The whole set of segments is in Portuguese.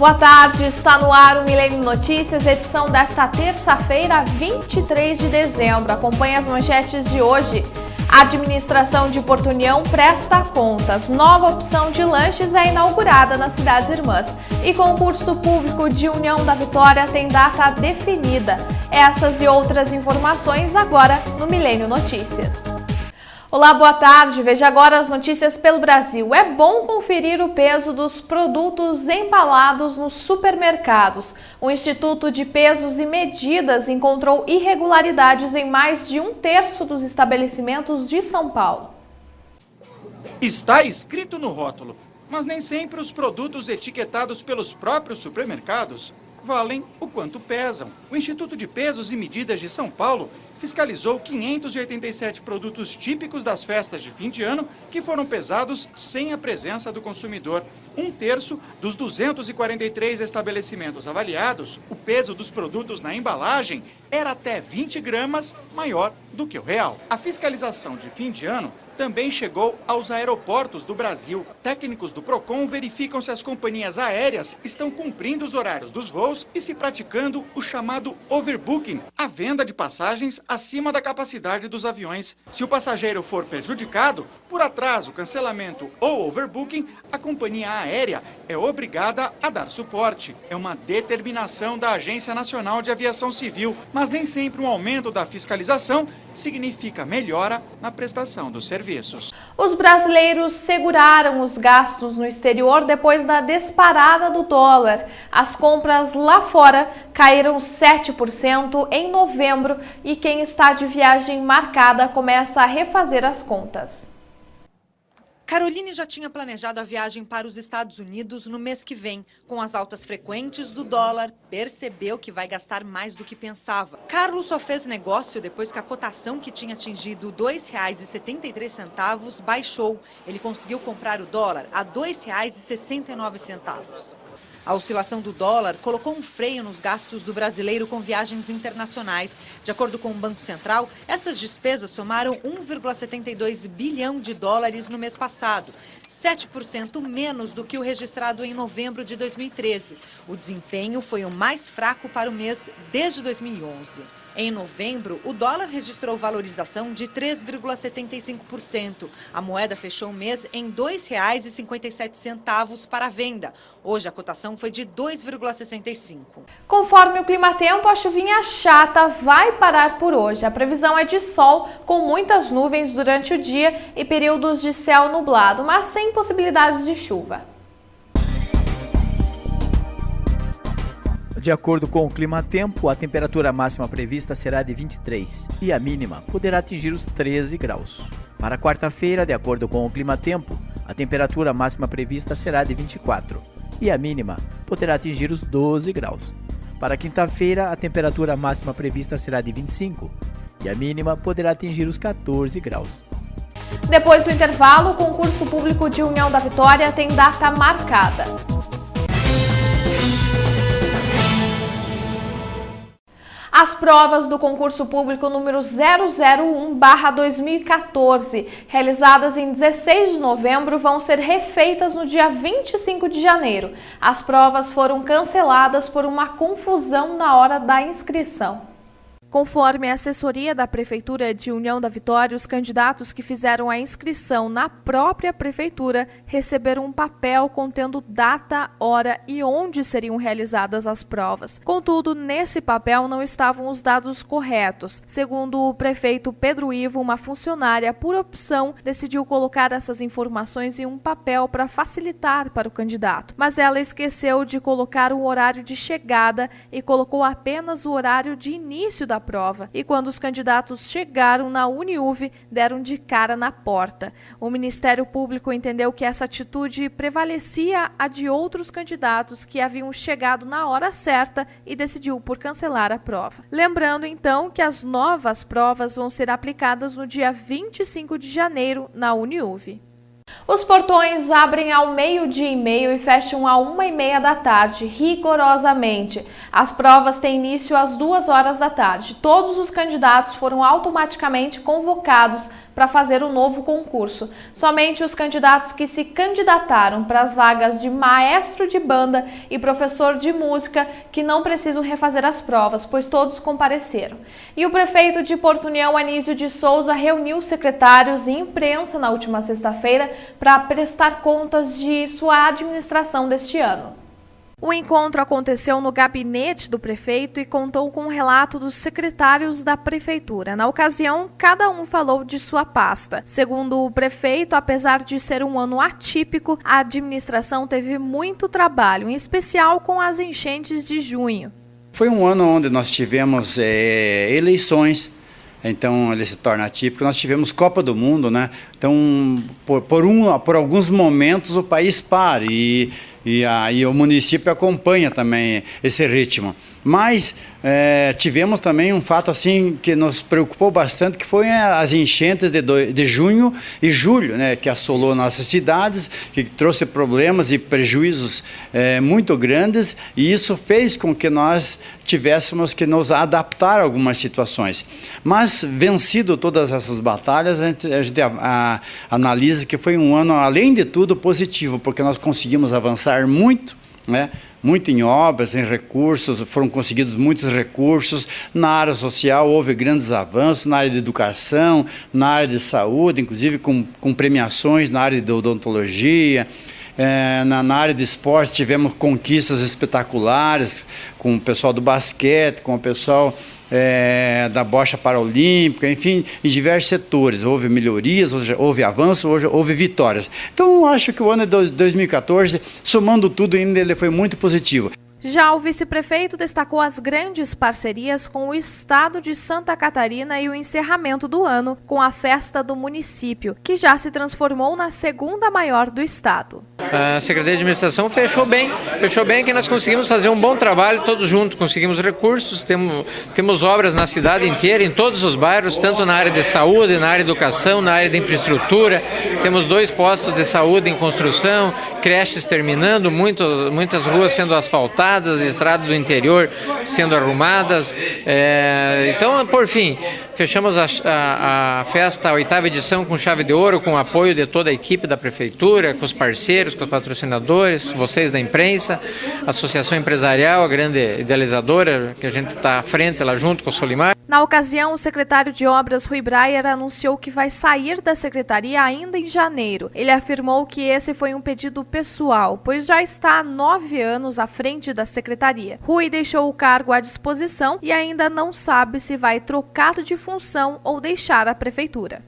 Boa tarde, está no ar o Milênio Notícias, edição desta terça-feira, 23 de dezembro. Acompanhe as manchetes de hoje. A administração de Porto União presta contas. Nova opção de lanches é inaugurada nas cidades irmãs. E concurso público de União da Vitória tem data definida. Essas e outras informações agora no Milênio Notícias. Olá, boa tarde. Veja agora as notícias pelo Brasil. É bom conferir o peso dos produtos embalados nos supermercados. O Instituto de Pesos e Medidas encontrou irregularidades em mais de 1/3 dos estabelecimentos de São Paulo. Está escrito no rótulo, mas nem sempre os produtos etiquetados pelos próprios supermercados valem o quanto pesam. O Instituto de Pesos e Medidas de São Paulo fiscalizou 587 produtos típicos das festas de fim de ano que foram pesados sem a presença do consumidor. 1/3 dos 243 estabelecimentos avaliados, o peso dos produtos na embalagem era até 20 gramas maior do que o real. A fiscalização de fim de ano também chegou aos aeroportos do Brasil. Técnicos do Procon verificam se as companhias aéreas estão cumprindo os horários dos voos e se praticando o chamado overbooking, a venda de passagens acima da capacidade dos aviões. Se o passageiro for prejudicado por atraso, cancelamento ou overbooking, a companhia aérea é obrigada a dar suporte. É uma determinação da Agência Nacional de Aviação Civil, mas nem sempre um aumento da fiscalização significa melhora na prestação dos serviços. Os brasileiros seguraram os gastos no exterior depois da disparada do dólar. As compras lá fora caíram 7% em novembro e quem está de viagem marcada começa a refazer as contas. Caroline já tinha planejado a viagem para os Estados Unidos no mês que vem. Com as altas frequentes do dólar, percebeu que vai gastar mais do que pensava. Carlos só fez negócio depois que a cotação, que tinha atingido R$ 2,73, baixou. Ele conseguiu comprar o dólar a R$ 2,69. A oscilação do dólar colocou um freio nos gastos do brasileiro com viagens internacionais. De acordo com o Banco Central, essas despesas somaram 1,72 bilhão de dólares no mês passado, 7% menos do que o registrado em novembro de 2013. O desempenho foi o mais fraco para o mês desde 2011. Em novembro, o dólar registrou valorização de 3,75%. A moeda fechou o mês em R$ 2,57 para a venda. Hoje a cotação foi de 2,65. Conforme o clima-tempo, a chuvinha chata vai parar por hoje. A previsão é de sol com muitas nuvens durante o dia e períodos de céu nublado, mas sem possibilidades de chuva. De acordo com o clima-tempo, a temperatura máxima prevista será de 23 e a mínima poderá atingir os 13 graus. Para quarta-feira, de acordo com o clima-tempo, a temperatura máxima prevista será de 24 e a mínima poderá atingir os 12 graus. Para quinta-feira, a temperatura máxima prevista será de 25 e a mínima poderá atingir os 14 graus. Depois do intervalo, o concurso público de União da Vitória tem data marcada. As provas do concurso público número 001/2014, realizadas em 16 de novembro, vão ser refeitas no dia 25 de janeiro. As provas foram canceladas por uma confusão na hora da inscrição. Conforme a assessoria da Prefeitura de União da Vitória, os candidatos que fizeram a inscrição na própria Prefeitura receberam um papel contendo data, hora e onde seriam realizadas as provas. Contudo, nesse papel não estavam os dados corretos. Segundo o prefeito Pedro Ivo, uma funcionária, por opção, decidiu colocar essas informações em um papel para facilitar para o candidato. Mas ela esqueceu de colocar o horário de chegada e colocou apenas o horário de início da prova. E quando os candidatos chegaram na Uniuv, deram de cara na porta. O Ministério Público entendeu que essa atitude prevalecia a de outros candidatos que haviam chegado na hora certa e decidiu por cancelar a prova. Lembrando então que as novas provas vão ser aplicadas no dia 25 de janeiro na Uniuv. Os portões abrem ao 12h30 e fecham à 1h30 da tarde, rigorosamente. As provas têm início às 2 horas da tarde. Todos os candidatos foram automaticamente convocados para fazer o novo concurso. Somente os candidatos que se candidataram para as vagas de maestro de banda e professor de música que não precisam refazer as provas, pois todos compareceram. E o prefeito de Porto União, Anísio de Souza, reuniu secretários e imprensa na última sexta-feira para prestar contas de sua administração deste ano. O encontro aconteceu no gabinete do prefeito e contou com o relato dos secretários da prefeitura. Na ocasião, cada um falou de sua pasta. Segundo o prefeito, apesar de ser um ano atípico, a administração teve muito trabalho, em especial com as enchentes de junho. Foi um ano onde nós tivemos eleições. Então ele se torna atípico. Nós tivemos Copa do Mundo, né? Então por alguns momentos o país para e o município acompanha também esse ritmo. Mas tivemos também um fato assim que nos preocupou bastante, que foi as enchentes de junho e julho, né, que assolou nossas cidades, que trouxe problemas e prejuízos muito grandes, e isso fez com que nós tivéssemos que nos adaptar a algumas situações. Mas, vencido todas essas batalhas, a gente analisa que foi um ano, além de tudo, positivo, porque nós conseguimos avançar muito, né? Muito em obras, em recursos, foram conseguidos muitos recursos. Na área social houve grandes avanços, na área de educação, na área de saúde, inclusive com premiações na área de odontologia. Na área de esporte tivemos conquistas espetaculares com o pessoal do basquete, com o pessoal da bocha paralímpica, enfim, em diversos setores. Houve melhorias, houve avanço, houve vitórias. Então, eu acho que o ano de 2014, somando tudo, ainda ele foi muito positivo. Já o vice-prefeito destacou as grandes parcerias com o estado de Santa Catarina e o encerramento do ano com a festa do município, que já se transformou na segunda maior do estado. A Secretaria de Administração fechou bem que nós conseguimos fazer um bom trabalho todos juntos, conseguimos recursos, temos obras na cidade inteira, em todos os bairros, tanto na área de saúde, na área de educação, na área de infraestrutura. Temos 2 postos de saúde em construção, creches terminando, muitas ruas sendo asfaltadas, estradas do interior sendo arrumadas. Então, por fim, fechamos a festa, a 8ª edição, com chave de ouro, com o apoio de toda a equipe da prefeitura, com os parceiros, com os patrocinadores, vocês da imprensa, a associação empresarial, a grande idealizadora, que a gente está à frente lá junto com o Solimar. Na ocasião, o secretário de Obras, Rui Breyer, anunciou que vai sair da secretaria ainda em janeiro. Ele afirmou que esse foi um pedido pessoal, pois já está há 9 anos à frente da secretaria. Rui deixou o cargo à disposição e ainda não sabe se vai trocar de função ou deixar a prefeitura.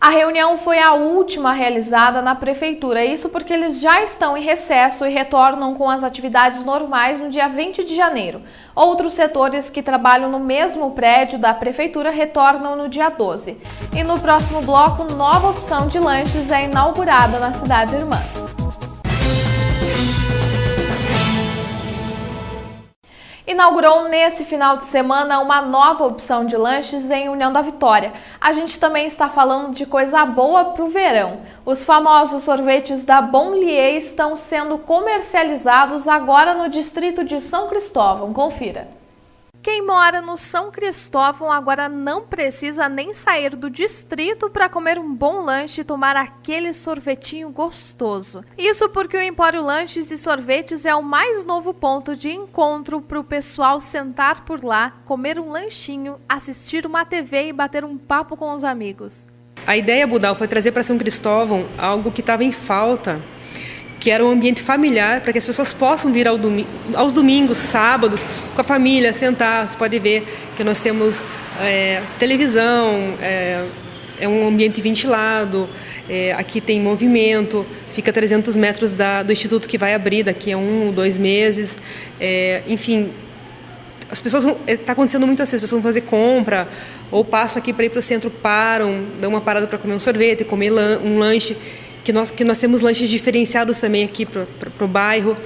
A reunião foi a última realizada na prefeitura, isso porque eles já estão em recesso e retornam com as atividades normais no dia 20 de janeiro. Outros setores que trabalham no mesmo prédio da prefeitura retornam no dia 12. E no próximo bloco, nova opção de lanches é inaugurada na cidade irmã. Inaugurou nesse final de semana uma nova opção de lanches em União da Vitória. A gente também está falando de coisa boa para o verão. Os famosos sorvetes da Bom Lier estão sendo comercializados agora no distrito de São Cristóvão. Confira. Quem mora no São Cristóvão agora não precisa nem sair do distrito para comer um bom lanche e tomar aquele sorvetinho gostoso. Isso porque o Empório Lanches e Sorvetes é o mais novo ponto de encontro para o pessoal sentar por lá, comer um lanchinho, assistir uma TV e bater um papo com os amigos. A ideia, Budal, foi trazer para São Cristóvão algo que estava em falta, que era um ambiente familiar, para que as pessoas possam vir aos domingos, sábados, com a família, sentar. Você pode ver que nós temos televisão, é um ambiente ventilado, aqui tem movimento, fica a 300 metros do instituto que vai abrir daqui a 1 ou 2 meses. Enfim, as pessoas está acontecendo muito assim, as pessoas vão fazer compra, ou passam aqui para ir para o centro, param, dão uma parada para comer um sorvete, comer um lanche. Que nós temos lanches diferenciados também aqui para o bairro.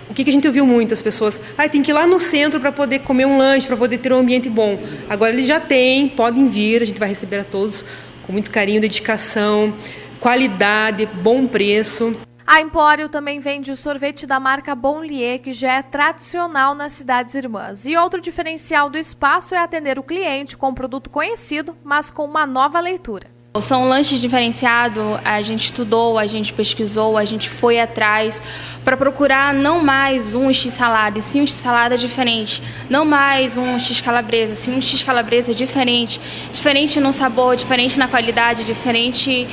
O que a gente ouviu muito? As pessoas, tem que ir lá no centro para poder comer um lanche, para poder ter um ambiente bom. Agora eles já têm, podem vir, a gente vai receber a todos com muito carinho, dedicação, qualidade, bom preço. A Empório também vende o sorvete da marca Bonlier, que já é tradicional nas cidades irmãs. E outro diferencial do espaço é atender o cliente com um produto conhecido, mas com uma nova leitura. São lanches diferenciados, a gente estudou, a gente pesquisou, a gente foi atrás para procurar não mais um x-salada, e sim um x-salada diferente. Não mais um x-calabresa, sim um x-calabresa diferente. Diferente no sabor, diferente na qualidade, diferente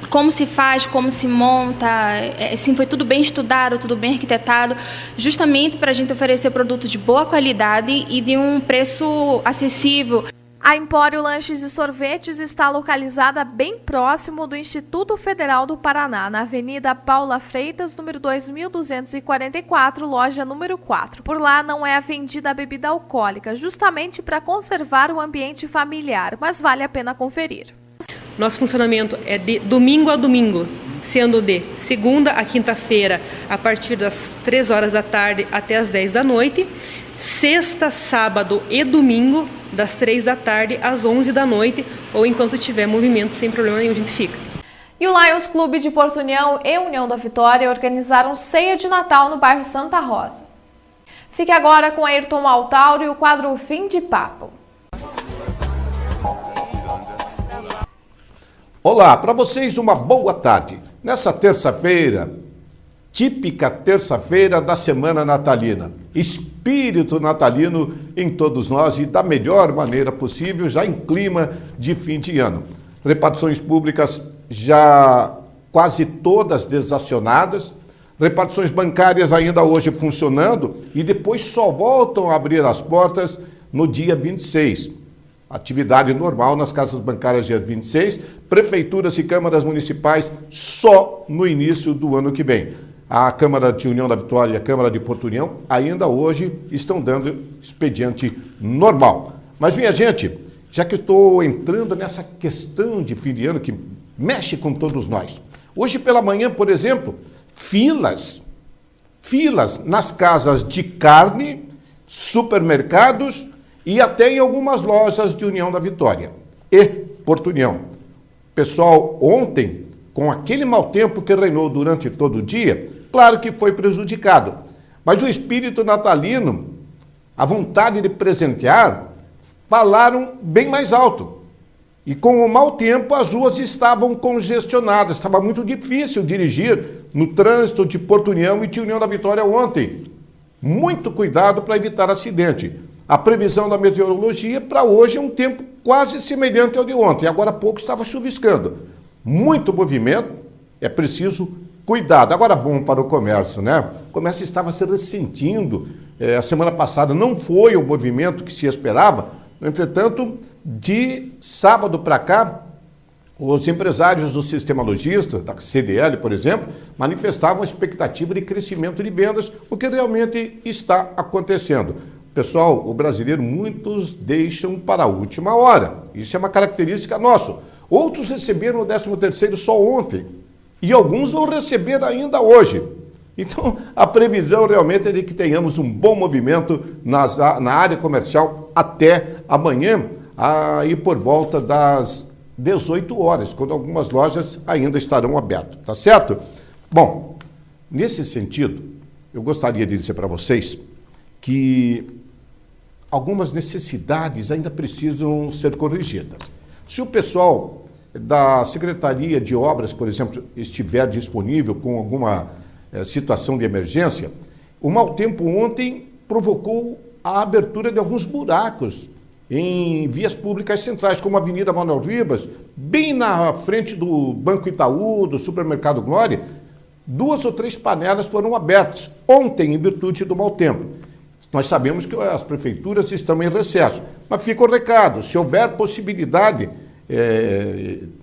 como se faz, como se monta, assim, foi tudo bem estudado, tudo bem arquitetado, justamente para a gente oferecer produto de boa qualidade e de um preço acessível. A Empório Lanches e Sorvetes está localizada bem próximo do Instituto Federal do Paraná, na Avenida Paula Freitas, número 2244, loja número 4. Por lá não é vendida a bebida alcoólica, justamente para conservar o ambiente familiar, mas vale a pena conferir. Nosso funcionamento é de domingo a domingo, sendo de segunda a quinta-feira, a partir das 3 horas da tarde até as 10 da noite, sexta, sábado e domingo, das 3 da tarde às 11 da noite, ou enquanto tiver movimento, sem problema nenhum, a gente fica. E o Lions Clube de Porto União e União da Vitória organizaram ceia de Natal no bairro Santa Rosa. Fique agora com Ayrton Altauro e o quadro Fim de Papo. Olá, para vocês uma boa tarde. Nessa terça-feira, típica terça-feira da semana natalina. Espírito natalino em todos nós e da melhor maneira possível, já em clima de fim de ano. Repartições públicas já quase todas desacionadas, repartições bancárias ainda hoje funcionando e depois só voltam a abrir as portas no dia 26. Atividade normal nas casas bancárias dia 26, prefeituras e câmaras municipais só no início do ano que vem. A Câmara de União da Vitória e a Câmara de Porto União ainda hoje estão dando expediente normal. Mas, minha gente, já que estou entrando nessa questão de fim de ano que mexe com todos nós. Hoje pela manhã, por exemplo, filas nas casas de carne, supermercados e até em algumas lojas de União da Vitória e Porto União. Pessoal, ontem, com aquele mau tempo que reinou durante todo o dia, claro que foi prejudicado. Mas o espírito natalino, a vontade de presentear, falaram bem mais alto. E com o mau tempo, as ruas estavam congestionadas. Estava muito difícil dirigir no trânsito de Porto União e de União da Vitória ontem. Muito cuidado para evitar acidente. A previsão da meteorologia para hoje é um tempo quase semelhante ao de ontem. Agora há pouco estava chuviscando. Muito movimento, é preciso cuidado. Agora bom para o comércio, né? O comércio estava se ressentindo. A semana passada não foi o movimento que se esperava. No entretanto, de sábado para cá, os empresários do sistema logístico, da CDL, por exemplo, manifestavam a expectativa de crescimento de vendas, o que realmente está acontecendo. Pessoal, o brasileiro, muitos deixam para a última hora. Isso é uma característica nossa. Outros receberam o 13º só ontem. E alguns vão receber ainda hoje. Então, a previsão realmente é de que tenhamos um bom movimento na área comercial até amanhã, aí por volta das 18 horas, quando algumas lojas ainda estarão abertas, tá certo? Bom, nesse sentido, eu gostaria de dizer para vocês que algumas necessidades ainda precisam ser corrigidas. Se o pessoal da Secretaria de Obras, por exemplo, estiver disponível com alguma situação de emergência, o mau tempo ontem provocou a abertura de alguns buracos em vias públicas centrais, como a Avenida Manuel Ribas, bem na frente do Banco Itaú, do Supermercado Glória, 2 ou 3 panelas foram abertas ontem em virtude do mau tempo. Nós sabemos que as prefeituras estão em recesso, mas fica o recado, se houver possibilidade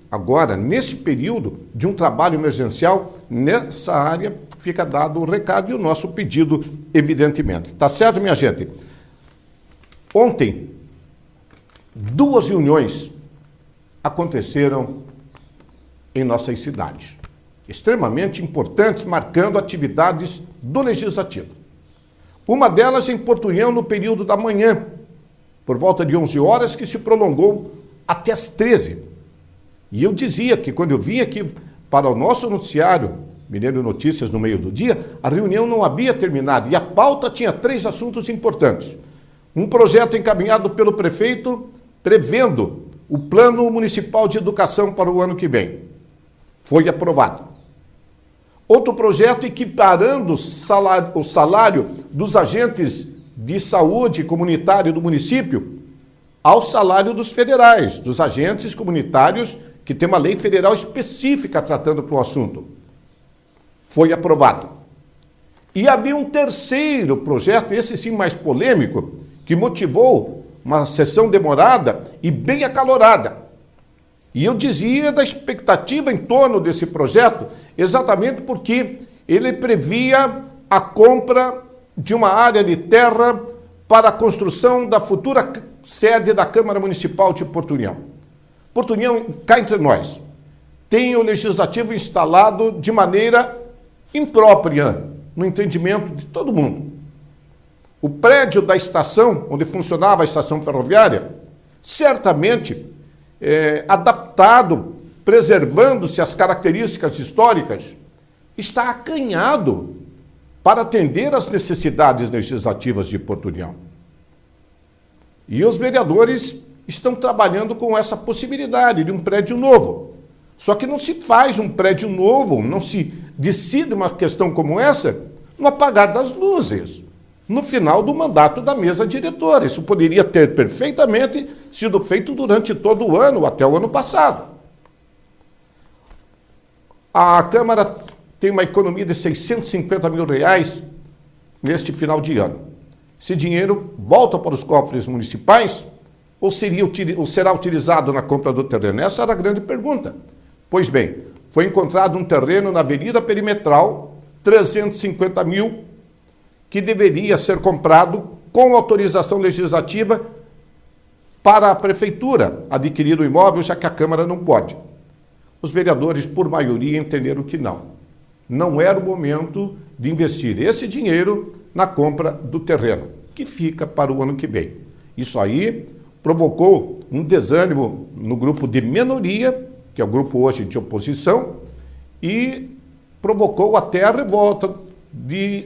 agora, nesse período, de um trabalho emergencial nessa área, fica dado o recado e o nosso pedido, evidentemente. Tá certo, minha gente? Ontem, 2 reuniões aconteceram em nossas cidades, extremamente importantes, marcando atividades do Legislativo. Uma delas em Porto União no período da manhã, por volta de 11 horas, que se prolongou até as 13. E eu dizia que quando eu vim aqui para o nosso noticiário, Mineiro Notícias, no meio do dia, a reunião não havia terminado e a pauta tinha 3 assuntos importantes. Um projeto encaminhado pelo prefeito prevendo o Plano Municipal de Educação para o ano que vem. Foi aprovado. Outro projeto equiparando o salário dos agentes de saúde comunitário do município ao salário dos federais, dos agentes comunitários, que tem uma lei federal específica tratando para o assunto. Foi aprovado. E havia um terceiro projeto, esse sim mais polêmico, que motivou uma sessão demorada e bem acalorada. E eu dizia da expectativa em torno desse projeto, exatamente porque ele previa a compra de uma área de terra para a construção da futura sede da Câmara Municipal de Porto União. Porto União, cá entre nós, tem o legislativo instalado de maneira imprópria, no entendimento de todo mundo. O prédio da estação, onde funcionava a estação ferroviária, certamente adaptado, preservando-se as características históricas, está acanhado para atender às necessidades legislativas de Porto União. E os vereadores estão trabalhando com essa possibilidade de um prédio novo. Só que não se faz um prédio novo, não se decide uma questão como essa no apagar das luzes, no final do mandato da mesa diretora. Isso poderia ter perfeitamente sido feito durante todo o ano, até o ano passado. A Câmara tem uma economia de R$650 mil neste final de ano. Esse dinheiro volta para os cofres municipais ou será utilizado na compra do terreno? Essa era a grande pergunta. Pois bem, foi encontrado um terreno na Avenida Perimetral, 350 mil, que deveria ser comprado com autorização legislativa para a Prefeitura adquirir o imóvel, já que a Câmara não pode. Os vereadores, por maioria, entenderam que não. Não era o momento de investir esse dinheiro na compra do terreno, que fica para o ano que vem. Isso aí provocou um desânimo no grupo de minoria, que é o grupo hoje de oposição, e provocou até a revolta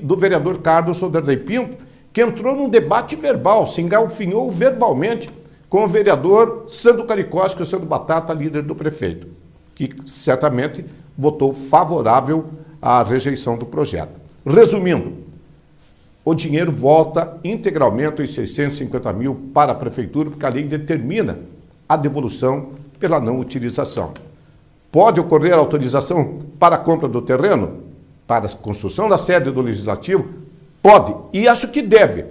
do vereador Carlos Oderley Pinto, que entrou num debate verbal, se engalfinhou verbalmente com o vereador Sandro Caricós, Sandro Batata, líder do prefeito, que certamente votou favorável à rejeição do projeto. Resumindo, o dinheiro volta integralmente, os 650 mil, para a Prefeitura, porque a lei determina a devolução pela não utilização. Pode ocorrer autorização para a compra do terreno? Para a construção da sede do Legislativo? Pode, e acho que deve.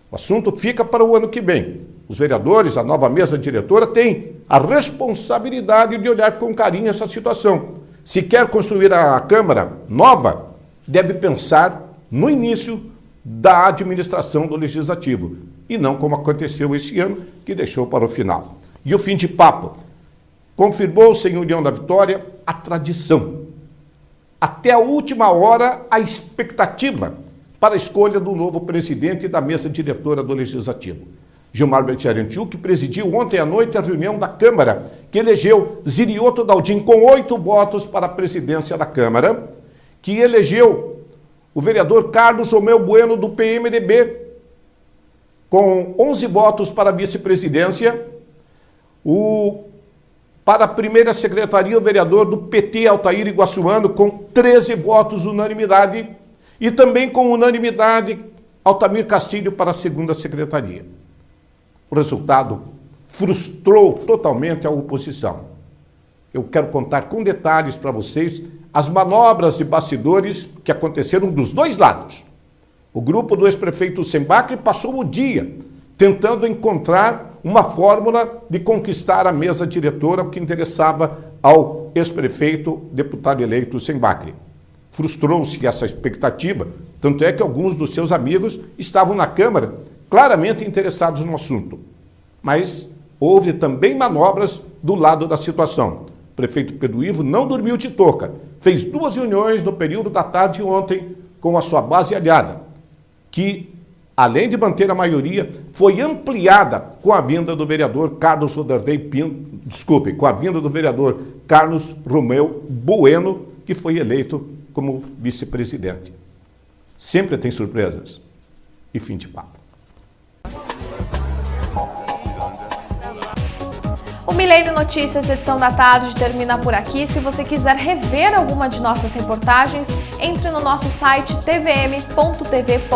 O assunto fica para o ano que vem. Os vereadores, a nova mesa diretora, têm a responsabilidade de olhar com carinho essa situação. Se quer construir a Câmara nova, deve pensar no início da administração do Legislativo, e não como aconteceu este ano, que deixou para o final. E o fim de papo. Confirmou-se em União da Vitória a tradição. Até a última hora, a expectativa para a escolha do novo presidente da mesa diretora do Legislativo. Gilmar Bertiarentiu, que presidiu ontem à noite a reunião da Câmara, que elegeu Zirioto Daldim com 8 votos para a presidência da Câmara, que elegeu o vereador Carlos Romeu Bueno, do PMDB, com 11 votos para a vice-presidência, para a primeira secretaria, o vereador do PT, Altair Iguaçuano, com 13 votos, unanimidade, e também com unanimidade, Altamir Castilho para a segunda secretaria. O resultado frustrou totalmente a oposição. Eu quero contar com detalhes para vocês as manobras de bastidores que aconteceram dos dois lados. O grupo do ex-prefeito Sembacre passou o dia tentando encontrar uma fórmula de conquistar a mesa diretora, o que interessava ao ex-prefeito, deputado eleito Sembacre. Frustrou-se essa expectativa, tanto é que alguns dos seus amigos estavam na Câmara claramente interessados no assunto. Mas houve também manobras do lado da situação. O prefeito Pedro Ivo não dormiu de touca. Fez 2 reuniões no período da tarde ontem com a sua base aliada, que além de manter a maioria, foi ampliada com a vinda do vereador Carlos Rodardei Pinto, com a vinda do vereador Carlos Romeu Bueno, que foi eleito como vice-presidente. Sempre tem surpresas. E fim de papo. O Milênio Notícias, edição da tarde, termina por aqui. Se você quiser rever alguma de nossas reportagens, entre no nosso site tvm.tv.br.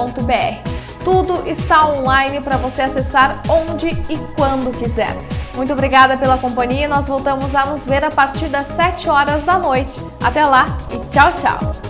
Tudo está online para você acessar onde e quando quiser. Muito obrigada pela companhia. Nós voltamos a nos ver a partir das 7 horas da noite. Até lá e tchau, tchau!